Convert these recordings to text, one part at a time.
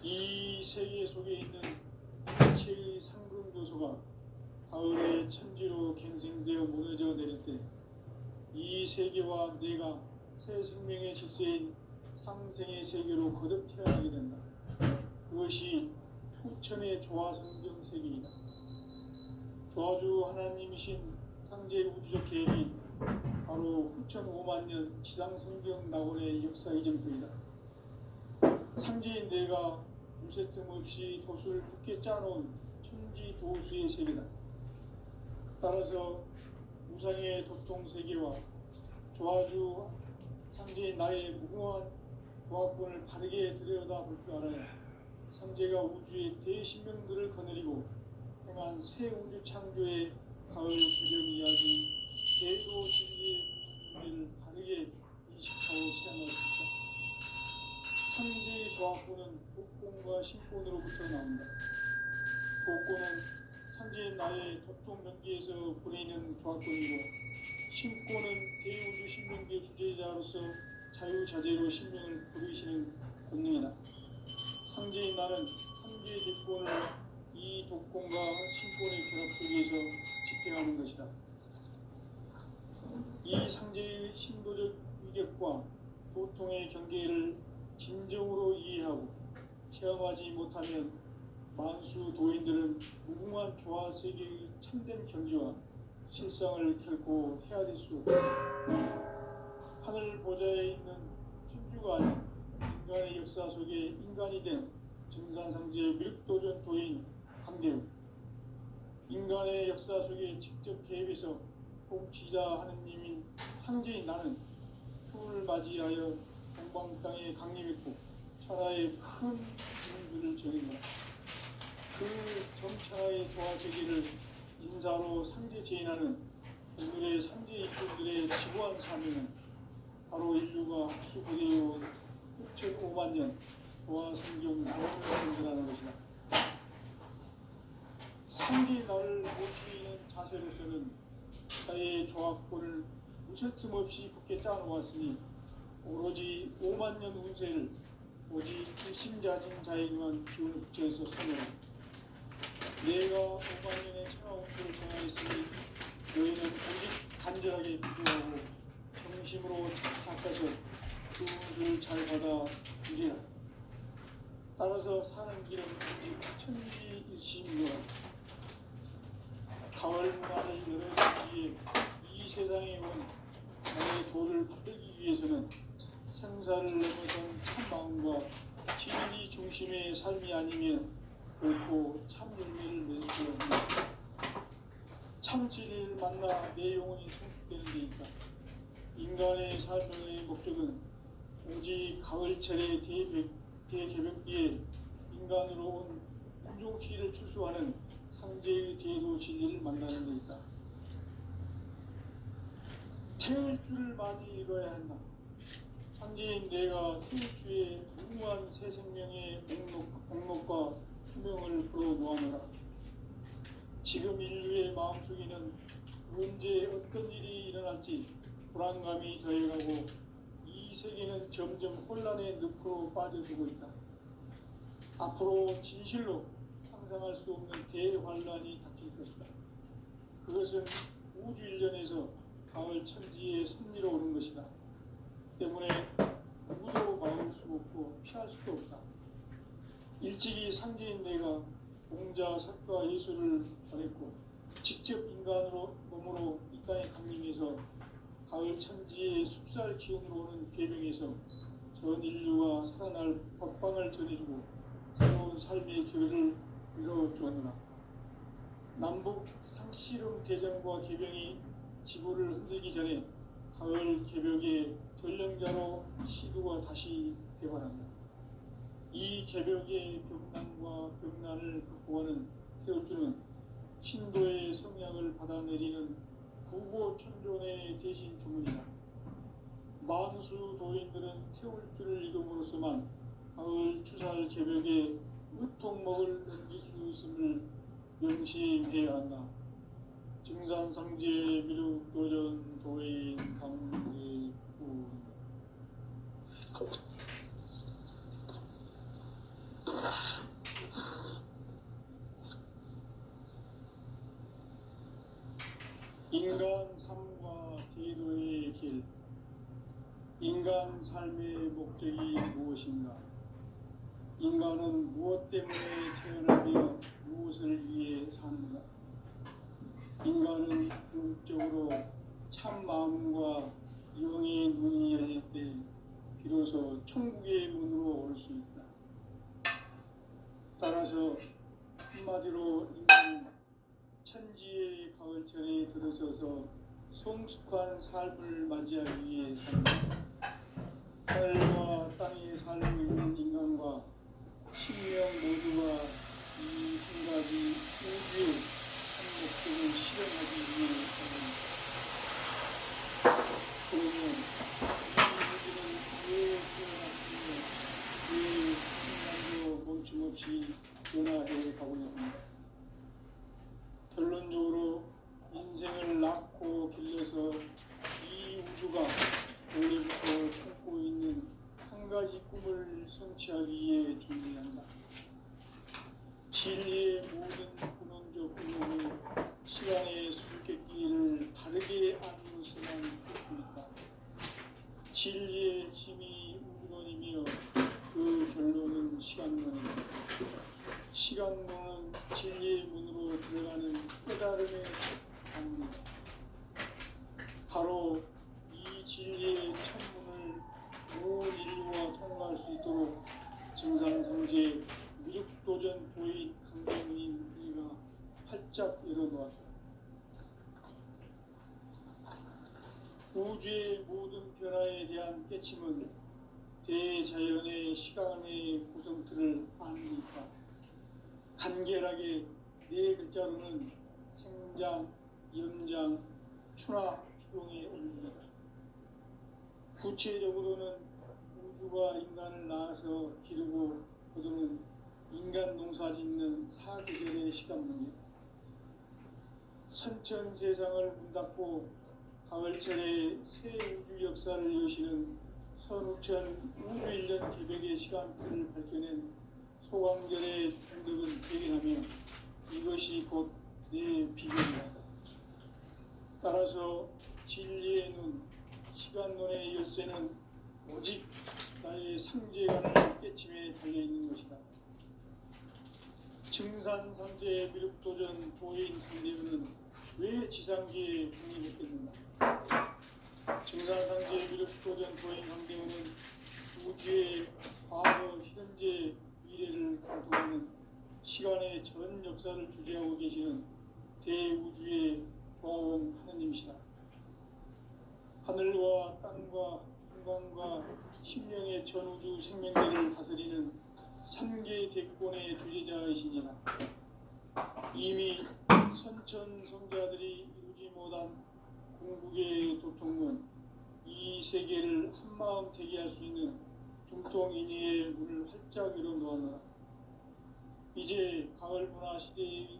이 세계 속에 있는 일체의 상근교소가 가을의 천지로 갱생되어 무너져 내릴 때 이 세계와 내가 새 생명의 질서인 상생의 세계로 거듭 태어나게 된다. 그것이 후천의 조화성경 세계이다. 조화주 하나님이신 상제 우주적 계획이 바로 후천 5만 년 지상성경 낙원의 역사의 전부이다. 상제인 내가 무쇠 틈 없이 도수를 굳게 짜놓은 천지 도수의 세계다. 따라서 우상의 도통세계와 조화주 상제인 나의 무궁한 조합권을 바르게 들여다볼 줄 알아야 상제가 우주의 대신명들을 거느리고 행한 새 우주 창조의 가을 개벽 이야기 대도 진리의 문제를 바르게 인식하고 체험할 수 있다. 상제의 조합권은 복권과 신권으로부터 나온다. 복권은 상제인 나의 도통 경계에서 보내는 조합권이고 신권은 대우주 신명계 주제자로서 자유자재로 신명을 부르시는 권능이다. 상제인 나는 상제의 대권을 이 독권과 신권의 결합 속에서 집행하는 것이다. 이 상제의 신도적 위격과 도통의 경계를 진정으로 이해하고 체험하지 못하면 만수 도인들은 무궁한 조화 세계의 참된 경지와 실상을 결코 헤아릴 수 없다. 하늘 보좌에 있는 천주가 아닌 인간의 역사 속에 인간이 된 증산상제의 밀도전 도인 강대우, 인간의 역사 속에 직접 개입해서 통치자 하느님인 상제인 나는 추운을 맞이하여 동방 땅에 강림했고 천하의 큰 인주를 정했다. 그 정천하의 조화세계를 인사로 상제 제인하는 오늘의 상제 일꾼들의 지구한 사명은 바로 인류가 흡수되어온 6,5만 년 조화성경 나원을 전하는 것이다. 상제의 나를 모시는 자세로서는 자의 조합권을 무쇠틈 없이 굳게 짜놓았으니 오로지 5만 년 운세를 오직 일심자진 자에게만 기운을 붙여서 선언한다. 내가 5만 년의 천하운수를 정하였으니 너희는 오직 간절하게 기도하고 정심으로 닦아서 그 운수를 잘 받아 누리라. 따라서 사는 길은 오직 천지일심이로라. 가을 문화를 열어주기에 이 세상에 온 나의 도를 받들기 위해서는 생사를 넘어선 참마음과 진리 중심의 삶이 아니면 결코 참 열매를 맺을 수 없다. 참 진리를 만나 내 영혼이 성숙되는 데 있다. 인간의 삶의 목적은 오직 가을철의 대개벽기에 인간으로 온 인종시를 추수하는 상제의 대도 진리를 만나는 데 있다. 태울 줄을 많이 읽어야 한다. 상제인 내가 태울 주의 무궁한 새 생명의 목록과 수명을 풀어놓아노라. 지금 인류의 마음속에는 언제 어떤 일이 일어날지 불안감이 더해가고 이 세계는 점점 혼란의 늪으로 빠져들고 있다. 앞으로 진실로 상상할 수 없는 대환란이 닥칠 것이다. 그것은 우주 일전에서 가을 천지의 섭리로 오는 것이다. 때문에 누구도 막을 수 없고 피할 수도 없다. 일찍이 상제인 내가 공자, 석가, 예수를 보냈고 직접 인간으로 몸으로 이 땅에 강림해서 가을 천지의 숲살 기운으로 오는 계명에서 전 인류가 살아날 법방을 전해주고 새로운 삶의 기회를 이뤄주었노라. 남북 상씨름 대전과 개병이 지구를 흔들기 전에 가을 개벽의 전령자로 시도가 다시 대발한다. 이 개벽의 벽난과 벽난을 극복하는 태울주는 신도의 성향을 받아내리는 구고천존의 대신 주문이다. 만수 도인들은 태울주를 이름으로서만 가을 추살 개벽에 으통먹을 넘길 수 있음을 명심해야 한다. 증산상제 미륵도전 도인 강대군 인간 삶과 대도의 길. 인간 삶의 목적이 무엇인가? 인간은 무엇 때문에 태어나며 무엇을 위해 사는가? 인간은 궁극적으로 참 마음과 영의 눈이 열릴 때 비로소 천국의 문으로 올 수 있다. 따라서 한마디로 인간은 천지의 가을철에 들어서서 성숙한 삶을 맞이하기 위해 산다. 하늘과 땅에 살고 있는 인간과 신명 모두가 이 한 가지 우주의 한 목적을 실현하기 위해 산다. 그러면 이 우주는 왜 태어났으며 왜 인간도 멈춤없이 변화해 가고자 합니다. 결론적으로 인생을 낳고 길러서 이 우주가 원래부터 품고 있는 한 가지 꿈을 성취하기 위해 존재한다. 진리의 모든 근원적 의무는 시간의 수수께끼를 다르게 아니로서만 그렇습니다. 진리의 힘이 우주론이며 그 결론은 시간론입니다. 시간론은 진리의 문으로 들어가는 깨달음의 답입니다. 바로 이 진리의 천문을 온 인류가 통과할 수 있도록 증상성제 미륵도전 보인 강대문인 우리가 활짝 열어놓았다. 우주의 모든 변화에 대한 깨침은 대자연의 시간의 구성틀을 아니까 간결하게 네 글자로는 생장, 연장, 추나 추동의 원리다. 구체적으로는 우주가 인간을 낳아서 기르고 거두는 인간 농사 짓는 사계절의 시간 문제. 선천 세상을 문 닫고 가을철에 새 우주 역사를 여시는 선우천 우주 1년 개백의 시간틀을 밝혀낸 소광절의 등등은 대견하며 이것이 곧 내 비전이다. 따라서 진리의 눈, 시간론의 열쇠는 오직 나의 상제관을 깨침에 달려있는 것이다. 증산상제의 미륵도전 보인 상대문은 왜 지상계에 국립했겠는가? 증산상제의 미륵도전 보인 상대문은 우주의 과거, 현재, 미래를 관통하는 시간의 전 역사를 주재하고 계시는 대우주의 조화원 하느님이시다. 하늘과 땅과 인간과 심령의 전우주 생명계를 다스리는 3개 대권의 주제자이시니라. 이미 선천 성자들이 이루지 못한 궁극의 도통문, 이 세계를 한마음 대기할 수 있는 중통인의의 문을 활짝 열어놓았노라. 이제 가을 문화 시대의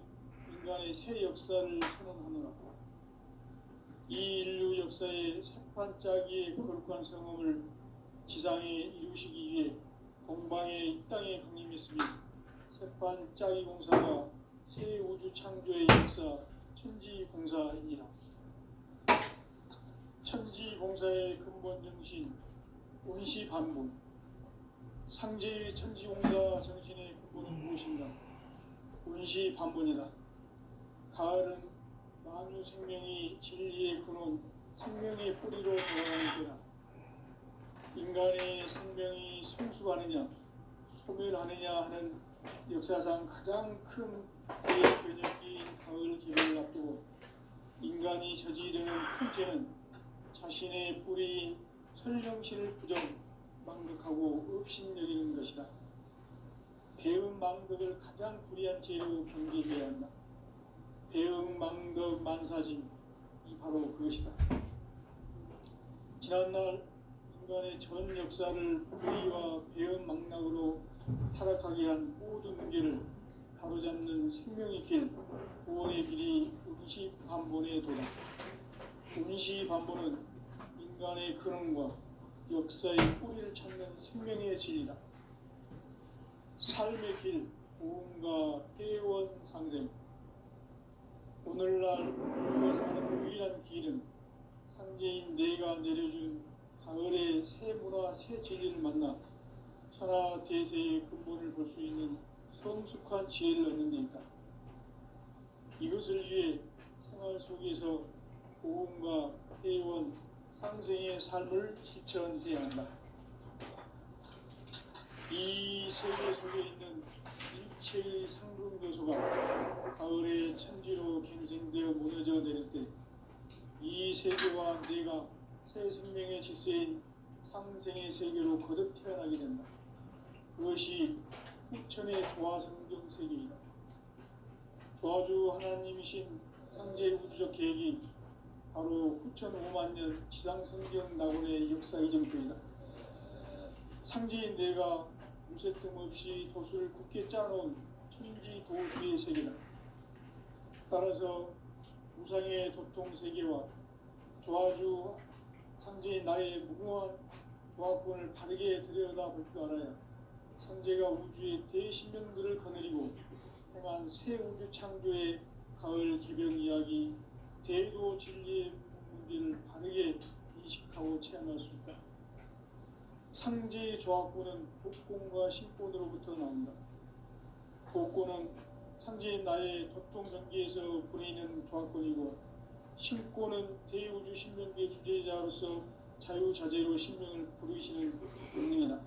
인간의 새 역사를 선언하노라. 이 인류 역사의 새판짜기의 거룩한 성험을 지상에 이루시기 위해 동방의 이 땅에 강림했으며 새판짜기 공사가 새 우주 창조의 역사 천지공사이니라. 천지공사의 근본 정신 운시반분. 상제의 천지공사 정신의 근본은 무엇인가? 운시반분이다. 가을은 만유 생명이 진리의 근원, 생명의 뿌리로 돌아가는 때다. 인간의 생명이 성숙하느냐, 소멸하느냐 하는 역사상 가장 큰 대변혁기인 가을 기회를 앞두고 인간이 저지르는 큰 죄는 자신의 뿌리인 설령실을 부정, 망덕하고 업신여기는 것이다. 배음 망덕을 가장 불의한 죄로 경계해야 한다. 배음 망덕 만사진, 이 바로 그것이다. 지난날 인간의 전 역사를 불의와 배음 망락으로 타락하게 한 모든 문제를 바로잡는 생명의 길, 구원의 길이 운시반본의 도다. 운시반본은 인간의 근원과 역사의 뿌리를 찾는 생명의 진리다. 삶의 길, 고음과 회원상생. 오늘날 우리가 사는 유일한 길은 상제인 내가 내려준 가을의 새 문화 새 진리를 만나 천하 대세의 근본을 볼 수 있는 성숙한 지혜를 얻는 데 있다. 이것을 위해 생활 속에서 고음과 회원, 상생의 삶을 실천해야 한다. 이 세계 속에 있는 일체의 상금 요소가 가을의 천지로 갱생되어 무너져 내릴 때 이 세계와 내가 새 생명의 질서인 상생의 세계로 거듭 태어나게 된다. 그것이 후천의 조화성경 세계이다. 조화주 하나님이신 상제 우주적 계획이 바로 후천 5만 년 지상성경 낙원의 역사 이전부이다. 상제인 내가 무쇠틈 없이 도수를 굳게 짜놓은 천지 도수의 세계다. 따라서 무상의 도통 세계와 조화주 상제인 나의 무궁한 조화권을 바르게 들여다볼 줄 알아야 상제가 우주의 대신명들을 거느리고 행한 새 우주 창조의 가을 개변 이야기, 대도 진리의 문제를 바르게 인식하고 체험할 수 있다. 상제의 조화권은 복권과 신권으로부터 나온다. 복권은 상제인 나의 도통 경계에서 보내는 조화권이고, 신권은 대우주 신명계 주제자로서 자유자재로 신명을 부르시는 본능이다.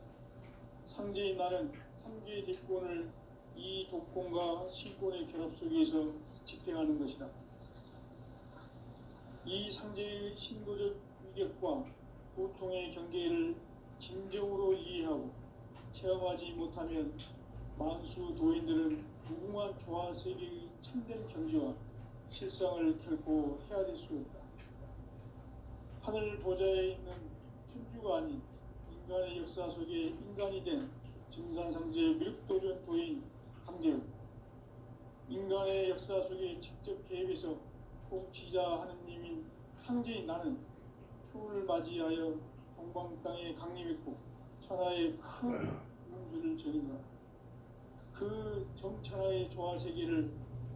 상제인 나는 3개의 대권을 이 독권과 신권의 결합 속에서 집행하는 것이다. 이 상제의 신도적 위격과 고통의 경계를 진정으로 이해하고 체험하지 못하면 만수 도인들은 무궁한 조화 세계의 참된 경지와 실상을 결코 헤아릴 수 없다. 하늘 보좌에 있는 천주가 아닌 인간의 역사 속에 인간이 된 증산상제 미륵도전 도인 강대우, 인간의 역사 속에 직접 개입해서 통치자 하느님인 상제인 나는 추운을 맞이하여 동방 땅에 강림했고 천하의 큰 운수를 전인다. 그 정천하의 조화세계를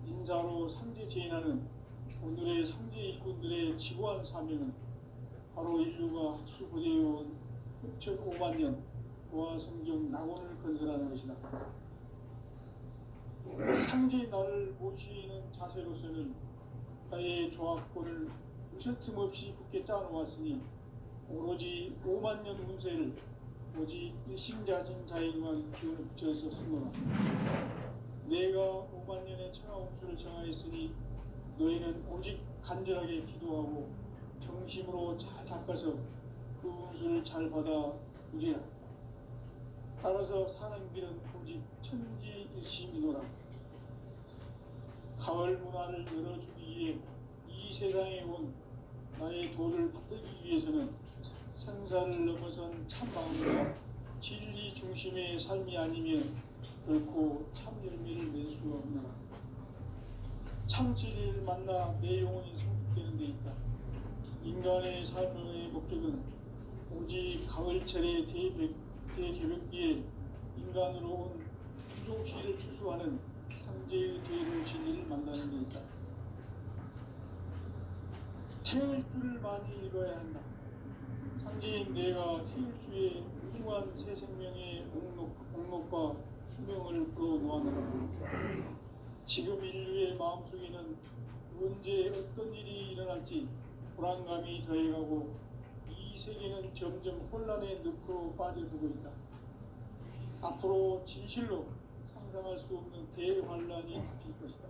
인사로 상제 제인하는 오늘의 상제 일꾼들의 지고한 사명은 바로 인류가 학수부대해온 후천 5만 년 조화성경 낙원을 건설하는 것이다. 상제인 나를 모시는 자세로서는 나의 조화권을 무쇠틈 없이 굳게 짜놓았으니 오로지 5만 년 운세를 오직 일심자진 자에게만 기운을 붙여서 쓰노라. 내가 5만 년의 천하 운수를 정하였으니 너희는 오직 간절하게 기도하고 정심으로 잘 닦아서 그 운수를 잘 받아 누리라. 따라서 사는 길은 오직 천지일심이노라. 가을 문화를 열어주기 위해 이 세상에 온 나의 도를 받들기 위해서는 생사를 넘어선 참마음과 진리 중심의 삶이 아니면 결코 참 열매를 낼 수가 없노라. 참 진리를 만나 내 영혼이 성숙되는 데 있다. 인간의 삶의 목적은 오직 가을철의 대개벽기에 인간으로 온 부종시를 추수하는 상제의 대로 진리를 만나는 데 있다. 태일주를 많이 읽어야 한다. 상제인 내가 태일주의 무궁한 새 생명의 옥록과 수명을 불어놓았노라. 지금 인류의 마음속에는 언제 어떤 일이 일어날지 불안감이 더해가고 이 세계는 점점 혼란의 늪으로 빠져들고 있다. 앞으로 진실로 상상할 수 없는 대환란이 닥칠 것이다.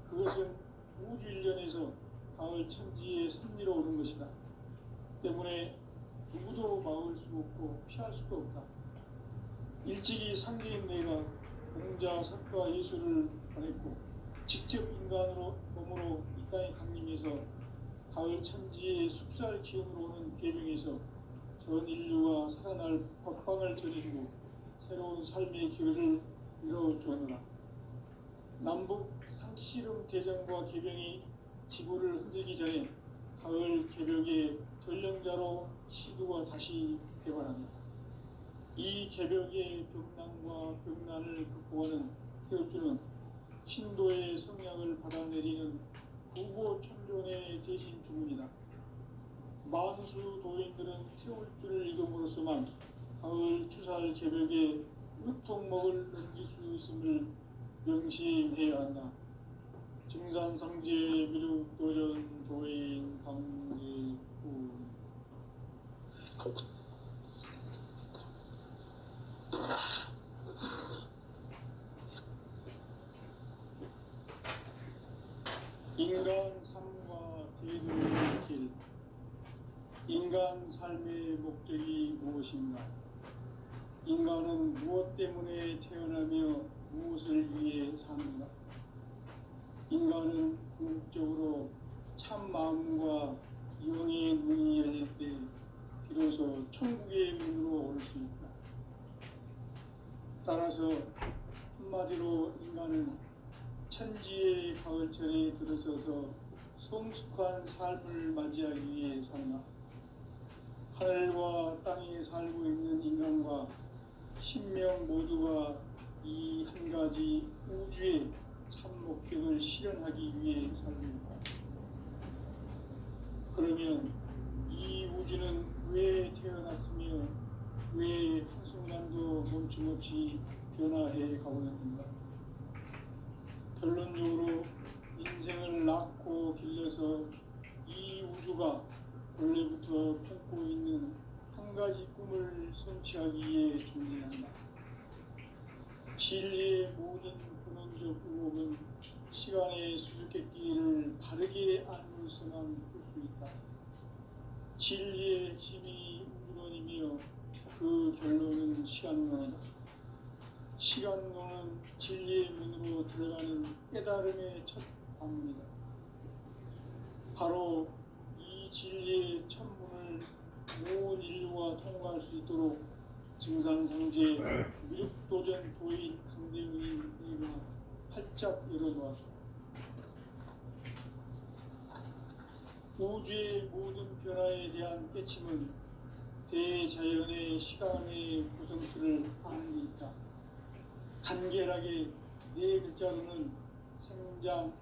그것은 우주 일련에서 가을 천지의 섭리로 오는 것이다. 때문에 누구도 막을 수 없고 피할 수도 없다. 일찍이 상제인 내가 공자, 석가, 예수를 보냈고 직접 인간으로 몸으로 이 땅에 강림해서 가을 천지의 숲살 기운으로 오는 계명에서 전 인류가 살아날 법방을 전해주고 새로운 삶의 기회를 이뤄주었노라. 남북 상씨름 대전과 개병이 지구를 흔들기 전에 가을 개벽의 전령자로 시두가 다시 개발합니다. 이 개벽의 벽난과 벽난을 극복하는 태엽주는 신도의 성약을 받아내리는 부고 천존의 대신 주문이다. 만수 도인들은 태울 줄을 이름으로서만 가을 추살 개벽에 으통목을 넘길 수 있음을 명심해야 한다. 증산상제 미륵도전 도인 강제구 인간 삶과 대도의 길. 인간 삶의 목적이 무엇인가? 인간은 무엇 때문에 태어나며 무엇을 위해 사는가? 인간은 궁극적으로 참 마음과 영의 문이 열릴 때 비로소 천국의 문으로 올 수 있다. 따라서 한마디로 인간은 천지의 가을철에 들어서서 성숙한 삶을 맞이하기 위해 산다. 하늘과 땅에 살고 있는 인간과 신명 모두가 이 한 가지 우주의 참 목적을 실현하기 위해 살고 있다. 그러면 이 우주는 왜 태어났으며 왜 한순간도 멈춤없이 변화해 가고 있는가? 결론적으로 인생을 낳고 길러서 이 우주가 원래부터 품고 있는 한 가지 꿈을 성취하기 위해 존재한다. 진리의 모든 근원적 의혹은 시간의 수수께끼를 바르게 알고서만 풀 수 있다. 진리의 핵심이 우주론이며 그 결론은 시간론이다. 시간론은 진리의 문으로 들어가는 깨달음의 첫 방문이다. 바로 이 진리의 첫 문을 온 인류가 통과할 수 있도록 증산상제 미륵도전 도인 강대웅이 내가 활짝 열어놓았다. 우주의 모든 변화에 대한 깨침은 대자연의 시간의 구성틀을 아는 데 있다. 간결하게 네 글자로는 생장,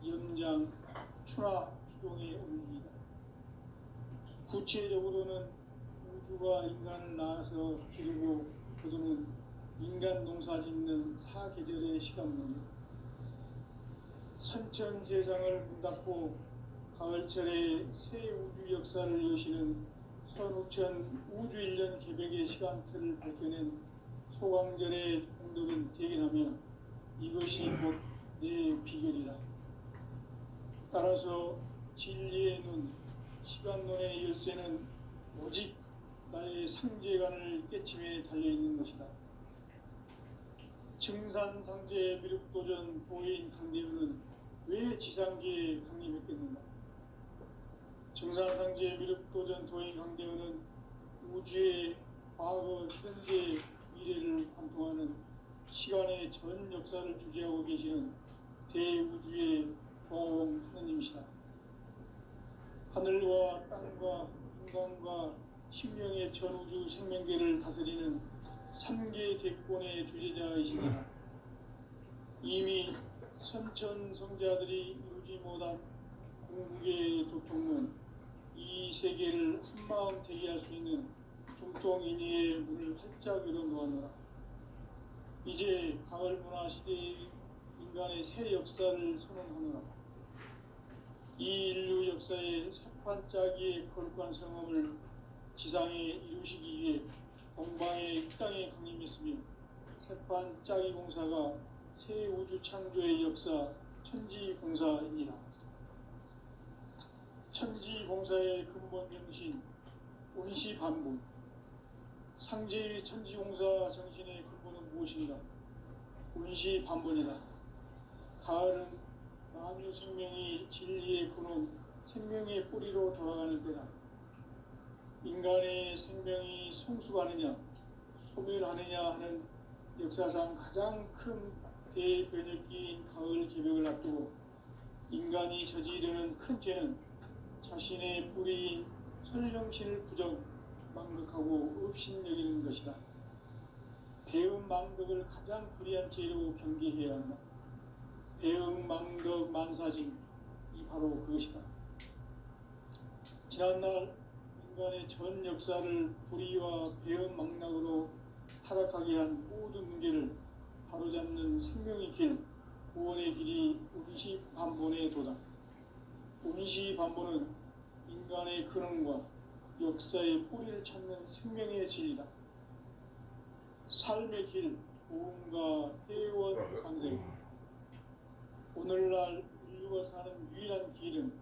연장, 추나 추동의 원리이다. 구체적으로는 우주가 인간을 낳아서 기르고 거두는 인간 농사 짓는 사계절의 시간론이다. 선천 세상을 문 닫고 가을철에 새 우주 역사를 여시는 선우천 우주 1년 개벽의 시간틀을 밝혀낸 소강절의 공덕은 대견하며 이것이 곧 내 비결이라. 따라서 진리의 눈, 시간론의 열쇠는 오직 나의 상제관을 깨침에 달려있는 것이다. 증산상제 미륵도전 도인 강대우는 왜 지상계에 강림했겠는가? 증산상제 미륵도전 도인 강대우는 우주의 과거, 현재, 미래를 관통하는 시간의 전 역사를 주재하고 계시는 대우주의 교황 하느님이시다. 하늘과 땅과 인간과 신명의 전우주 생명계를 다스리는 3개 대권의 주재자이시다. 이미 선천성자들이 이루지 못한 궁극의 도통문, 이 세계를 한마음 대기할 수 있는 중통인의의 문을 활짝 열어놓았노라. 이제 가을 문화 시대의 인간의 새 역사를 선언하노라. 이 인류 역사의 새판짜기의 거룩한 성험을 지상에 이루시기 위해 동방의 이 땅에 강림했으며 새판짜기 공사가 새 우주 창조의 역사 천지공사입니다. 천지공사의 근본 정신 운시반본. 상제의 천지공사 정신의 근본은 무엇인가? 운시반본이다. 가을은 만유 생명이 진리의 근원, 생명의 뿌리로 돌아가는 때다. 인간의 생명이 성숙하느냐, 소멸하느냐 하는 역사상 가장 큰 대변혁기인 가을 개벽을 앞두고 인간이 저지르는 큰 죄는 자신의 뿌리인 설령신을 부정, 망극하고 업신여기는 것이다. 배운 망덕을 가장 불의한 죄로 경계해야 한다. 배응망덕 만사징, 이 바로 그것이다. 지난날 인간의 전 역사를 불의와 배응망락으로 타락하게 한 모든 문제를 바로잡는 생명의 길, 구원의 길이 운시반본에 도다. 운시반본은 인간의 근원과 역사의 뿌리를 찾는 생명의 진리다. 삶의 길, 보험과 회원 상생. 오늘날 인류가 사는 유일한 길은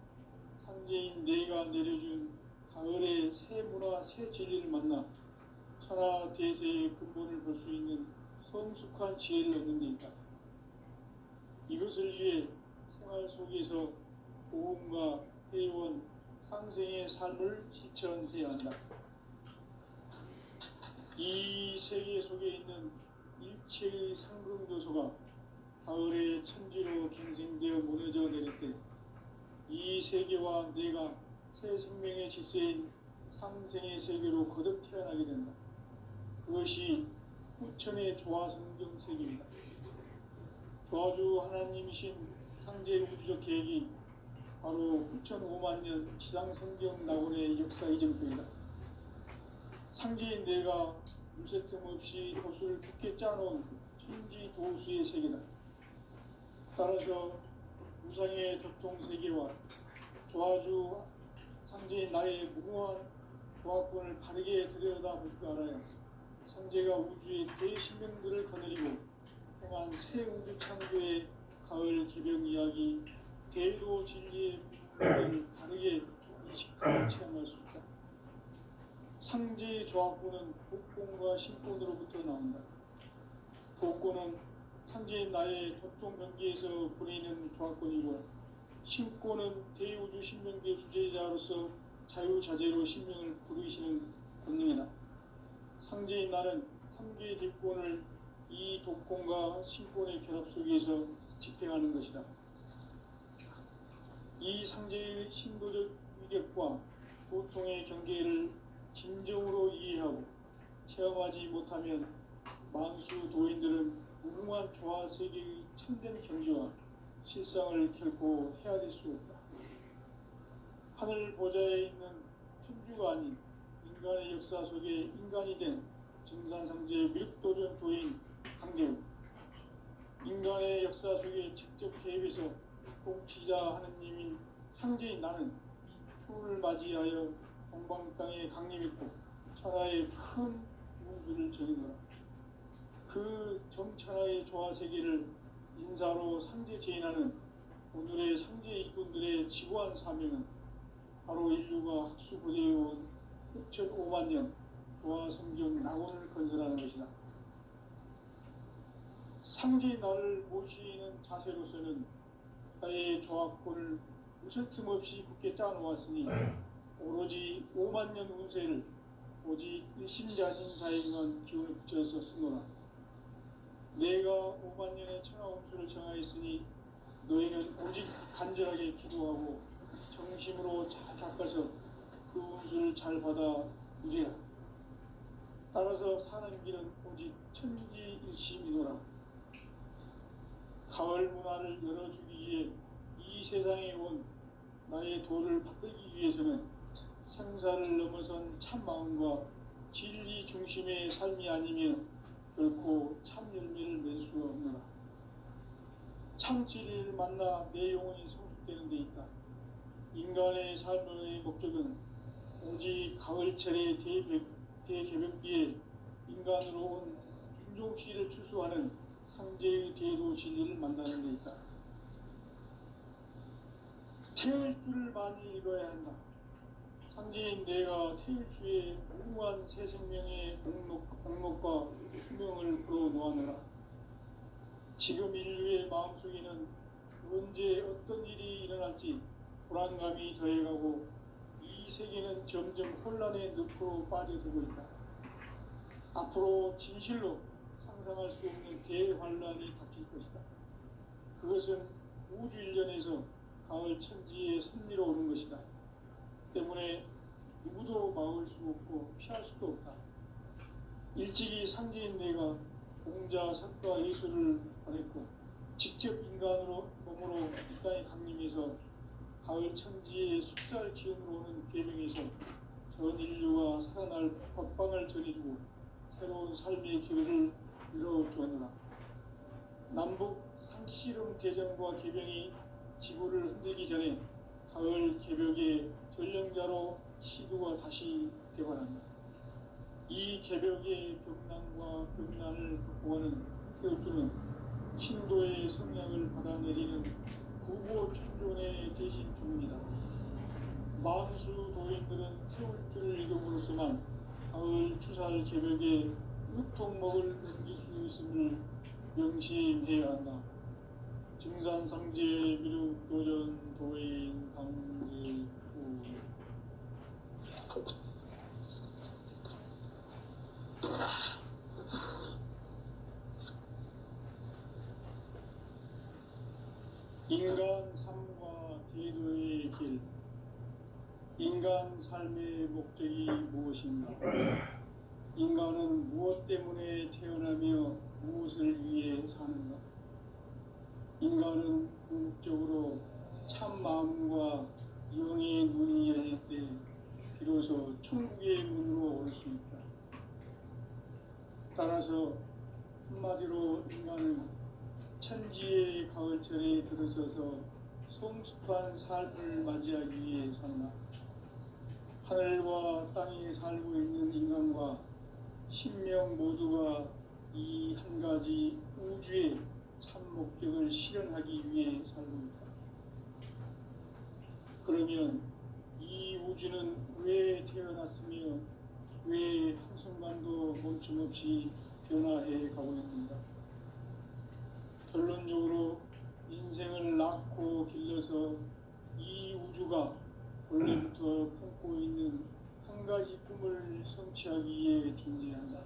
상제인 내가 내려준 가을의 새 문화, 새 진리를 만나 천하 대세의 근본을 볼 수 있는 성숙한 지혜를 얻는 데 있다. 이것을 위해 생활 속에서 보험과 회원, 상생의 삶을 실천해야 한다. 이 세계 속에 있는 일체의 상승조소가 가을의 천지로 갱생되어 무너져 내릴 때 이 세계와 내가 새 생명의 질서인 상생의 세계로 거듭 태어나게 된다. 그것이 후천의 조화성경 세계입니다. 조화주 하나님이신 상제 우주적 계획이 바로 후천 5만년 지상성경 낙원의 역사 이전표이다. 상제인 내가 물새틈 없이 돛을 굳게 짜놓은 천지 도수의 세계다. 따라서 무상의 적통세계와 조화주 상제인 나의 무궁한 조화권을 바르게 들여다볼 줄 알아야 상제가 우주의 대신명들을 거느리고 행한 새 우주 창조의 가을 개병 이야기, 대도 진리의 부분을 바르게 인식하고 체험할 수 있다. 상제의 조화권은 복권과 신권으로부터 나온다. 복권은 상제인 나의 적통 경계에서 부리는 조화권이고, 신권은 대우주 신명계 주제자로서 자유자재로 신명을 부르시는 권능이다. 상제인 나는 3개의 뒷권을 이 독권과 신권의 결합 속에서 집행하는 것이다. 이 상제의 신도적 위력과 고통의 경계를 진정으로 이해하고 체험하지 못하면 만수 도인들은 무궁한 조화 세계의 참된 경지와 실상을 결코 헤아릴 수 없다. 하늘 보좌에 있는 천주가 아닌 인간의 역사 속에 인간이 된 증산상제 미륵도전 도인 강대우, 인간의 역사 속에 직접 개입해서 통치자 하느님인 상제인 나는 추운을 맞이하여 동방 땅에 강림했고 천하의 큰 우주를 정의노라. 그 정천하의 조화세계를 인사로 상제 제인하는 오늘의 상제 일꾼들의 지구한 사명은 바로 인류가 학수고대해온 6,5만 년 조화성경 낙원을 건설하는 것이다. 상제의 나를 모시는 자세로서는 나의 조화권을 무설틈 없이 굳게 짜놓았으니 오로지 5만 년 운세를 오직 일심자진사에만 기운을 붙여서 쓰노라. 내가 5만 년의 천하운수를 정하였으니 너희는 오직 간절하게 기도하고 정심으로 잘 닦아서 그 운수를 잘 받아 누리라. 따라서 사는 길은 오직 천지일심이노라. 가을 문화를 열어주기 위해 이 세상에 온 나의 도를 받들기 위해서는 생사를 넘어선 참마음과 진리 중심의 삶이 아니면 결코 참 열매를 맺을 수 없노라. 참 진리를 만나 내 영혼이 성숙되는 데 있다. 인간의 삶의 목적은 오직 가을철의 대개벽기에 인간으로 온 윤종씨를 추수하는 상제의 대도 진리를 만나는 데 있다. 태일주를 많이 읽어야 한다. 상제인 내가 태일주의 무궁한 새 생명의 목록과 수명을 풀어놓아내라. 지금 인류의 마음속에는 언제 어떤 일이 일어날지 불안감이 더해가고 이 세계는 점점 혼란의 늪으로 빠져들고 있다. 앞으로 진실로 상상할 수 없는 대환란이 닥칠 것이다. 그것은 우주 일전에서 가을 천지의 섭리로 오는 것이다. 때문에 누구도 막을 수 없고 피할 수도 없다. 일찍이 상제인 내가 공자, 석가, 예술을 보냈고 직접 인간으로 몸으로 이 땅에 강림해서 가을 천지의 숫살 기운으로 오는 계명에서 전 인류가 살아날 법방을 전해주고 새로운 삶의 기회를 이뤄주었노라. 남북 상씨름 대전과 개병이 지구를 흔들기 전에 가을 개벽의 전령자로 시두가 다시 되관한다. 이 개벽의 벽난과 벽난을 극복하는 태극주는 신도의 성량을 받아내리는 구보천존의 대신 중입니다. 만수 도인들은 태울주를 이름으로서만 가을 추살 개벽에 으통목을 넘길 수 있음을 명심해야 한다. 증산상제 미륵도전 도인 강제구 인간 삶과 대도의 길. 인간 삶의 목적이 무엇인가? 인간은 무엇 때문에 태어나며 무엇을 위해 사는가? 인간은 궁극적으로 참 마음과 영의 눈이 열릴 때 비로소 천국의 문으로 올 수 있다. 따라서 한마디로 인간은 천지의 가을철에 들어서서 성숙한 삶을 맞이하기 위해 산다. 하늘과 땅에 살고 있는 인간과 신명 모두가 이 한 가지 우주의 참 목적을 실현하기 위해 살고 있다. 그러면 이 우주는 왜 태어났으며 왜 한순간도 멈춤없이 변화해 가고 있는가? 결론적으로 인생을 낳고 길러서 이 우주가 원래부터 품고 있는 한 가지 꿈을 성취하기 위해 존재한다.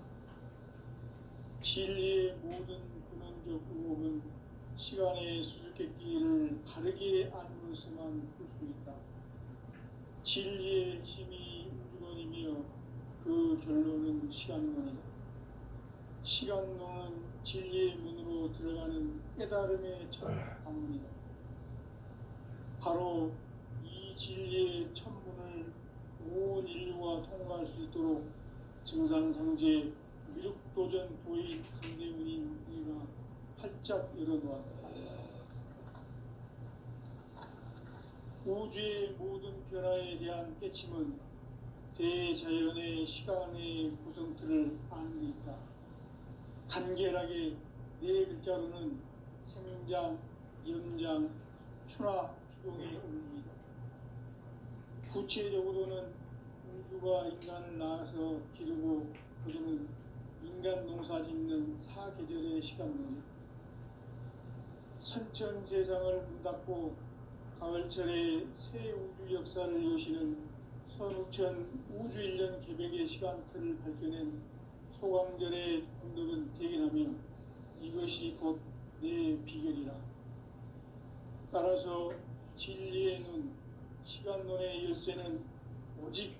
진리의 모든 근원적 의혹은 시간의 수수께끼를 바르게 알므로서만 풀 수 있다. 진리의 핵심이 우주론이며 그 결론은 시간론이다. 시간론은 진리의 문으로 들어가는 깨달음의 첫 방문이다. 바로 이 진리의 천문을 온 인류가 통과할 수 있도록 증산상제 미륵도전 도인 강대문인 이가 활짝 열어놓았다. 우주의 모든 변화에 대한 깨침은 대자연의 시간의 구성틀을 아는 데 있다. 간결하게 네 글자로는 생장, 연장, 추나 추동의 원리이다. 구체적으로는 우주가 인간을 낳아서 기르고 거두는 인간 농사 짓는 사계절의 시간론이다. 선천 세상을 문닫고 가을철에 새 우주 역사를 여시는 선우천 우주 1년 개벽의 시간틀을 밝혀낸 소강절의 공덕은 대견하며 이것이 곧 내 비결이라. 따라서 진리의 눈, 시간론의 열쇠는 오직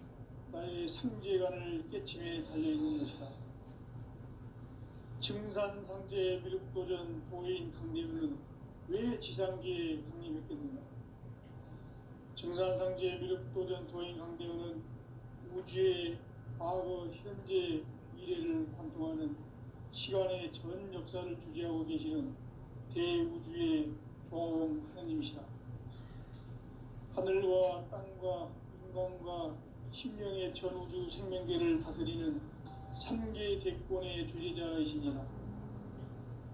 나의 상제관을 깨침에 달려있는 것이다. 증산상제 미륵도전 도인 강대문은 왜 지상계에 강림했겠는가? 증산상제 미륵도전 도인 강대문은 우주의 과거, 현재, 미래를 관통하는 시간의 전 역사를 주재하고 계시는 대우주의 종 하느님이시다. 하늘과 땅과 인간과 신명의 전우주 생명계를 다스리는 3계 대권의 주재자이시니라.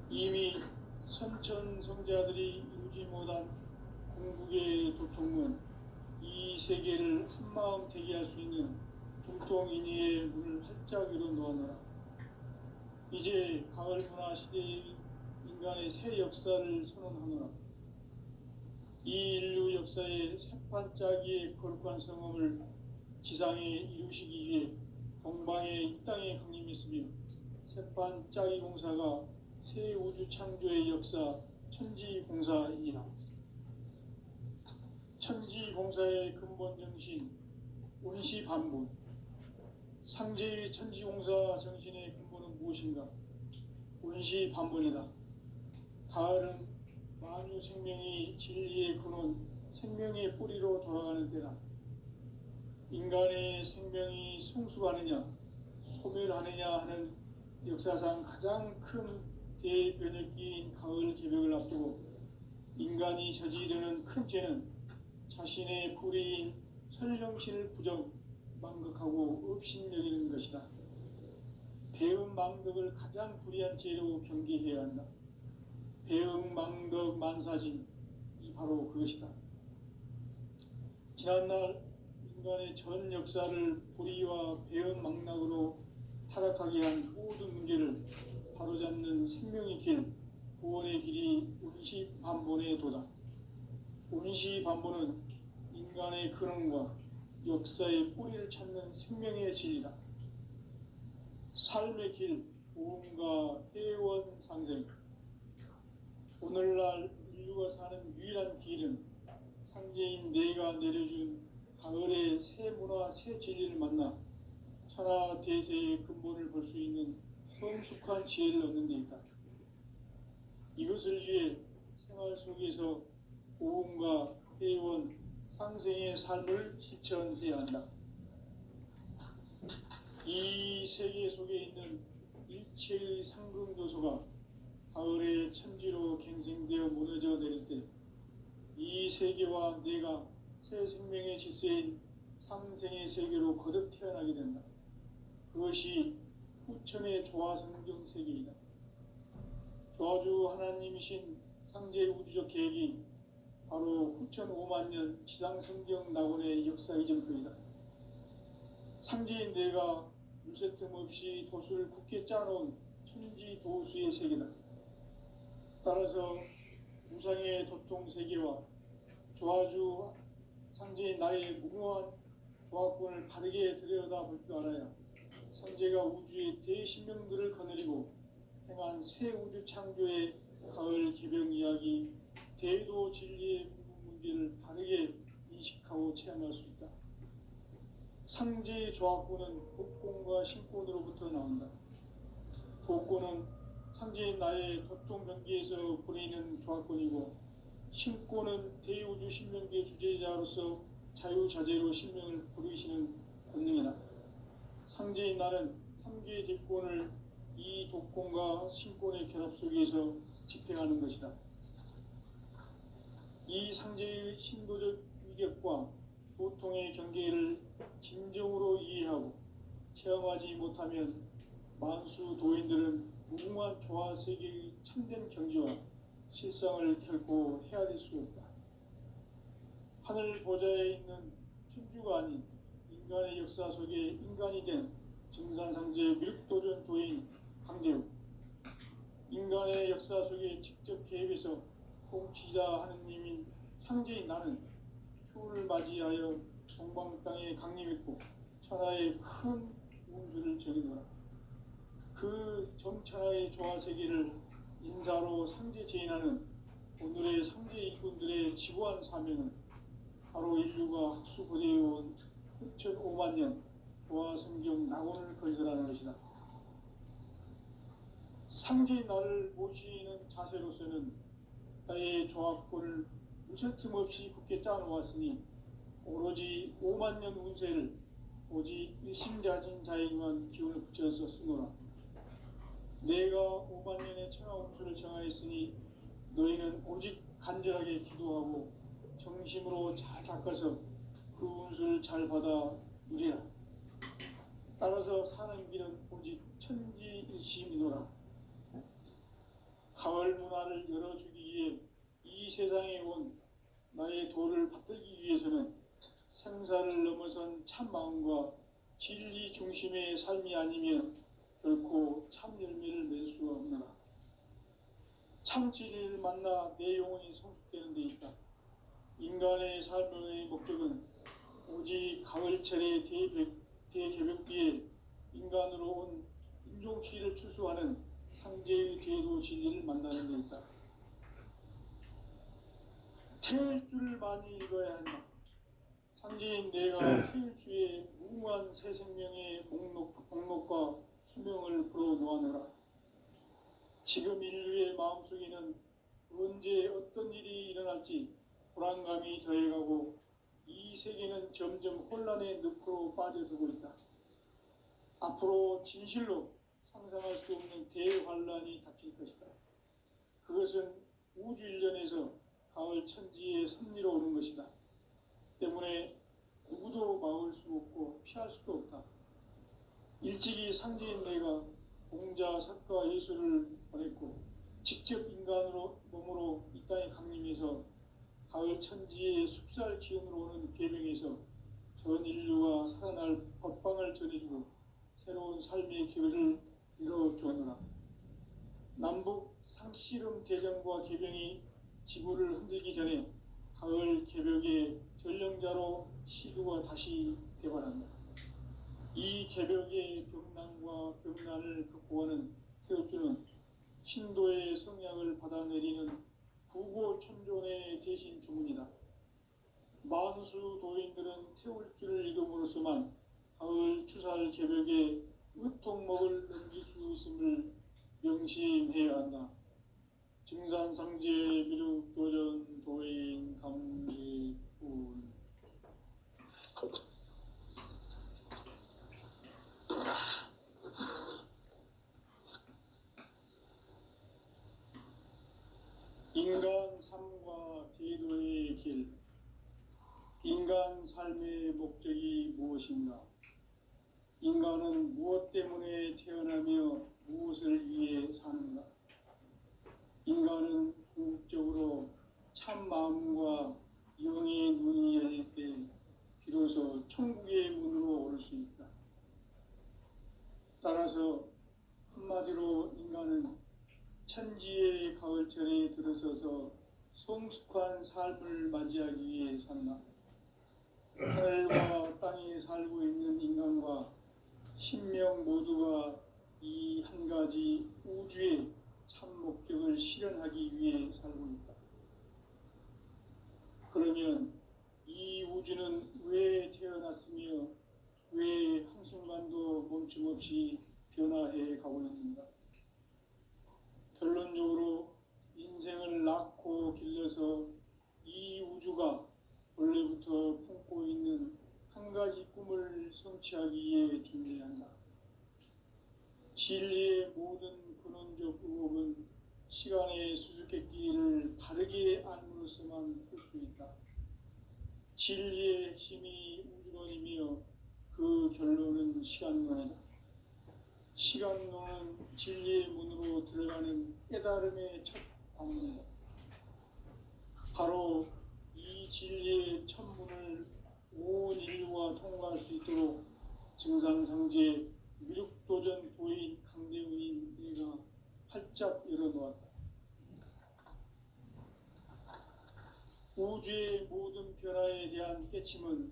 이미 선천성자들이 이루지 못한 궁극의 도통은 이 세계를 한마음 되게 할 수 있는 중통인의의 문을 활짝 열어놓아노라. 이제 가을 문화 시대의 인간의 새 역사를 선언하노라. 이 인류 역사의 새판짜기의 거룩한 성험을 지상에 이루시기 위해 동방의 이 땅에 강림했으며 새판짜기 공사가 새 우주 창조의 역사 천지공사이니라. 천지공사의 근본 정신 운시반본. 상제의 천지공사 정신의 근본은 무엇인가? 운시반본이다. 가을은 만유 생명이 진리의 근원, 생명의 뿌리로 돌아가는 때다. 인간의 생명이 성숙하느냐, 소멸하느냐 하는 역사상 가장 큰 대변혁기인 가을 개벽을 앞두고 인간이 저지르는 큰 죄는 자신의 뿌리인 설령신을 부정, 망각하고 업신여기는 것이다. 배음 망덕을 가장 불의한 죄로 경계해야 한다. 배음 망덕 만사진이 바로 그것이다. 지난날 인간의 전 역사를 불의와 배음 망락으로 타락하게 한 모든 문제를 바로잡는 생명의 길, 구원의 길이 운시반본의 도다. 운시반본은 인간의 근원과 역사의 뿌리를 찾는 생명의 진리다. 삶의 길, 보험과 회원 상생. 오늘날 인류가 사는 유일한 길은 상제인 내가 내려준 가을의 새 문화, 새 진리를 만나 천하 대세의 근본을 볼 수 있는 성숙한 지혜를 얻는 데 있다. 이것을 위해 생활 속에서 보험과 회원, 상생의 삶을 실천해야 한다. 이 세계 속에 있는 일체의 상승조소가 가을의 천지로 갱생되어 무너져 내릴 때 이 세계와 내가 새 생명의 질서인 상생의 세계로 거듭 태어나게 된다. 그것이 후천의 조화성경 세계이다. 조화주 하나님이신 상제 우주적 계획이 바로 후천 5만 년 지상성경 낙원의 역사 이전표이다. 상제인 내가 유세 틈 없이 도수를 굳게 짜놓은 천지 도수의 세계다. 따라서 우상의 도통 세계와 조화주 상제인 나의 무궁한 조화권을 바르게 들여다볼 줄 알아야 상제가 우주의 대신명들을 거느리고 행한 새 우주 창조의 가을 개벽 이야기, 대도 진리의 구분 문제를 바르게 인식하고 체험할 수 있다. 상제의 조화권은 복권과 신권으로부터 나온다. 복권은 상제인 나의 도통 경계에서 보내는 조화권이고, 신권은 대우주 신명계 주제자로서 자유자재로 신명을 부르시는 권능이다. 상제인 나는 3개의 대권을 이 독권과 신권의 결합 속에서 집행하는 것이다. 이 상제의 신도적 위격과 도통의 경계를 진정으로 이해하고 체험하지 못하면 만수 도인들은 무궁한 조화 세계의 참된 경지와 실상을 결코 헤아릴 수 없다. 하늘 보좌에 있는 천주가 아닌 인간의 역사 속에 인간이 된 증산상제 미륵도전 도인 강대우, 인간의 역사 속에 직접 개입해서 통치자 하느님인 상제인 나는 추운을 맞이하여 동방 땅에 강림했고 천하의 큰 운수를 적이노라. 그 정천하의 조화세계를 인사로 상제 제인하는 오늘의 상제 일꾼들의 지구한 사명은 바로 인류가 학수고대해온 6,5만 년 조화성경 낙원을 건설하는 것이다. 상제인 나를 모시는 자세로서는 나의 조합권을 무쇠틈 없이 굳게 짜놓았으니 오로지 5만 년 운세를 오직 일심자진 자에게만 기운을 붙여서 쓰노라. 내가 5만 년의 천하 운수를 정하였으니 너희는 오직 간절하게 기도하고 정심으로 잘 닦아서 그 운수를 잘 받아 누리라. 따라서 사는 길은 오직 천지일심이노라. 가을 문화를 열어주기 위해 이 세상에 온 나의 도를 받들기 위해서는 생사를 넘어선 참 마음과 진리 중심의 삶이 아니면 결코 참 열매를 맺을 수가 없노라. 참 진리를 만나 내 영혼이 성숙되는 데 있다. 인간의 삶의 목적은 오직 가을철의 대개벽 뒤에 인간으로 온 인종시를 추수하는 상제의 대도 진리를 만나는 데 있다. 태일 줄을 많이 읽어야 한다. 상제인 내가 태일 주에 무궁한 새 생명의 목록과 수명을 불어 놓아노라. 지금 인류의 마음속에는 언제 어떤 일이 일어날지 불안감이 더해가고 이 세계는 점점 혼란의 늪으로 빠져들고 있다. 앞으로 진실로 상상할 수 없는 대환란이 닥칠 것이다. 그것은 우주 일련에서 가을 천지의 섭리로 오는 것이다. 때문에 누구도 막을 수 없고 피할 수도 없다. 일찍이 상제인 내가 공자, 석가, 예수를 보냈고 직접 인간으로 몸으로 이 땅에 강림해서 가을 천지의 숲살 기운으로 오는 계명에서 전 인류가 살아날 법방을 전해주고 새로운 삶의 기회를 이뤄주었노라. 남북 상씨름 대전과 개병이 지구를 흔들기 전에 가을 개벽의 전령자로 시두가 다시 대발한다. 이 개벽의 병난과 병난을 극복하는 태엽주는 신도의 성약을 받아내리는 부고천존의 대신 주문이다. 만수 도인들은 태울주를 이름으로서만 가을 추살 개벽에 으통목을 넘길 수 있음을 명심해야 한다. 증산상제 미륵도전 도인 감리군. 인간 삶과 대도의 길. 인간 삶의 목적이 무엇인가? 인간은 무엇 때문에 태어나며 무엇을 위해 사는가? 인간은 궁극적으로 참 마음과 영의 눈이 열릴 때 비로소 천국의 문으로 오를 수 있다. 따라서 한마디로 인간은 천지의 가을철에 들어서서 성숙한 삶을 맞이하기 위해 산다. 하늘과 땅에 살고 있는 인간과 신명 모두가 이 한 가지 우주의 참 목적을 실현하기 위해 살고 있다. 그러면 이 우주는 왜 태어났으며 왜 한순간도 멈춤없이 변화해 가고 있는가? 결론적으로 인생을 낳고 길러서 이 우주가 원래부터 품고 있는 한 가지 꿈을 성취하기 위해 존재한다. 진리의 모든 근원적 의혹은 시간의 수수께끼를 바르게 알므로서만 풀 수 있다. 진리의 핵심이 우주론이며 그 결론은 시간론이다. 시간론은 진리의 문으로 들어가는 깨달음의 첫 방문이다. 바로 이 진리의 첫 문을 온 인류가 통과할 수 있도록 증산상제 미륵도전 도인 강대훈인 내가 활짝 열어놓았다. 우주의 모든 변화에 대한 깨침은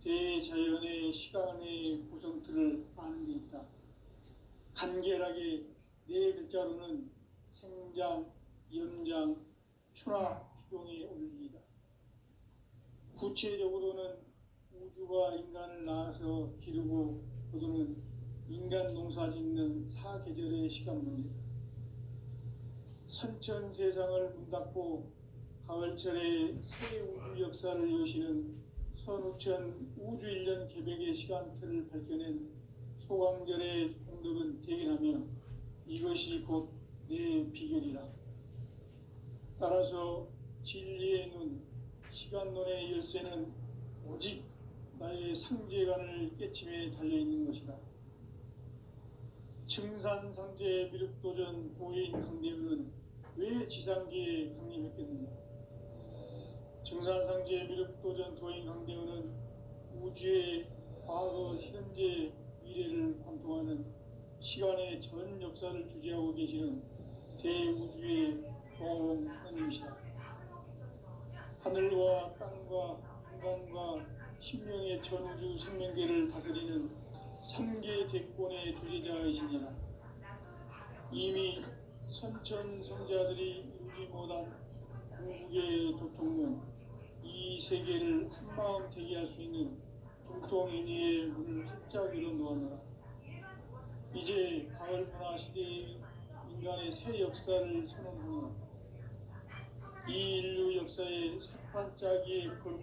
대자연의 시간의 구성틀을 아는 데 있다. 간결하게 네 글자로는 생장, 연장, 추나 추동의 원리이다. 구체적으로는 우주가 인간을 낳아서 기르고 거두는 인간 농사 짓는 사계절의 시간 문제다. 선천 세상을 문 닫고 가을철에 새 우주 역사를 여시는 선우천 우주 일년 개벽의 시간틀을 밝혀낸 소강절의 공덕은 대견하며 이것이 곧 내 비결이라. 따라서 진리의 눈, 시간론의 열쇠는 오직 나의 상제관을 깨침에 달려있는 것이다. 증산상제 미륵도전 도인 강대훈은 왜 지상계에 강림했겠는가? 증산상제 미륵도전 도인 강대훈은 우주의 과거, 현재, 미래를 관통하는 시간의 전 역사를 주재하고 계시는 대우주의 경험 하나님이시다. 하늘과 땅과 인간과 신명의 전우주 생명계를 다스리는 3계 대권의 주제자이시니라. 이미 선천성자들이 이루지 못한 궁극의 도통문, 이 세계를 한마음 되게 할 수 있는 중통인의의 문을 활짝 열어놓았노라. 이제 가을 문화 시대의 인간의 새 역사를 선언하는 이 인류 역사의 첫 발자기에 거룩한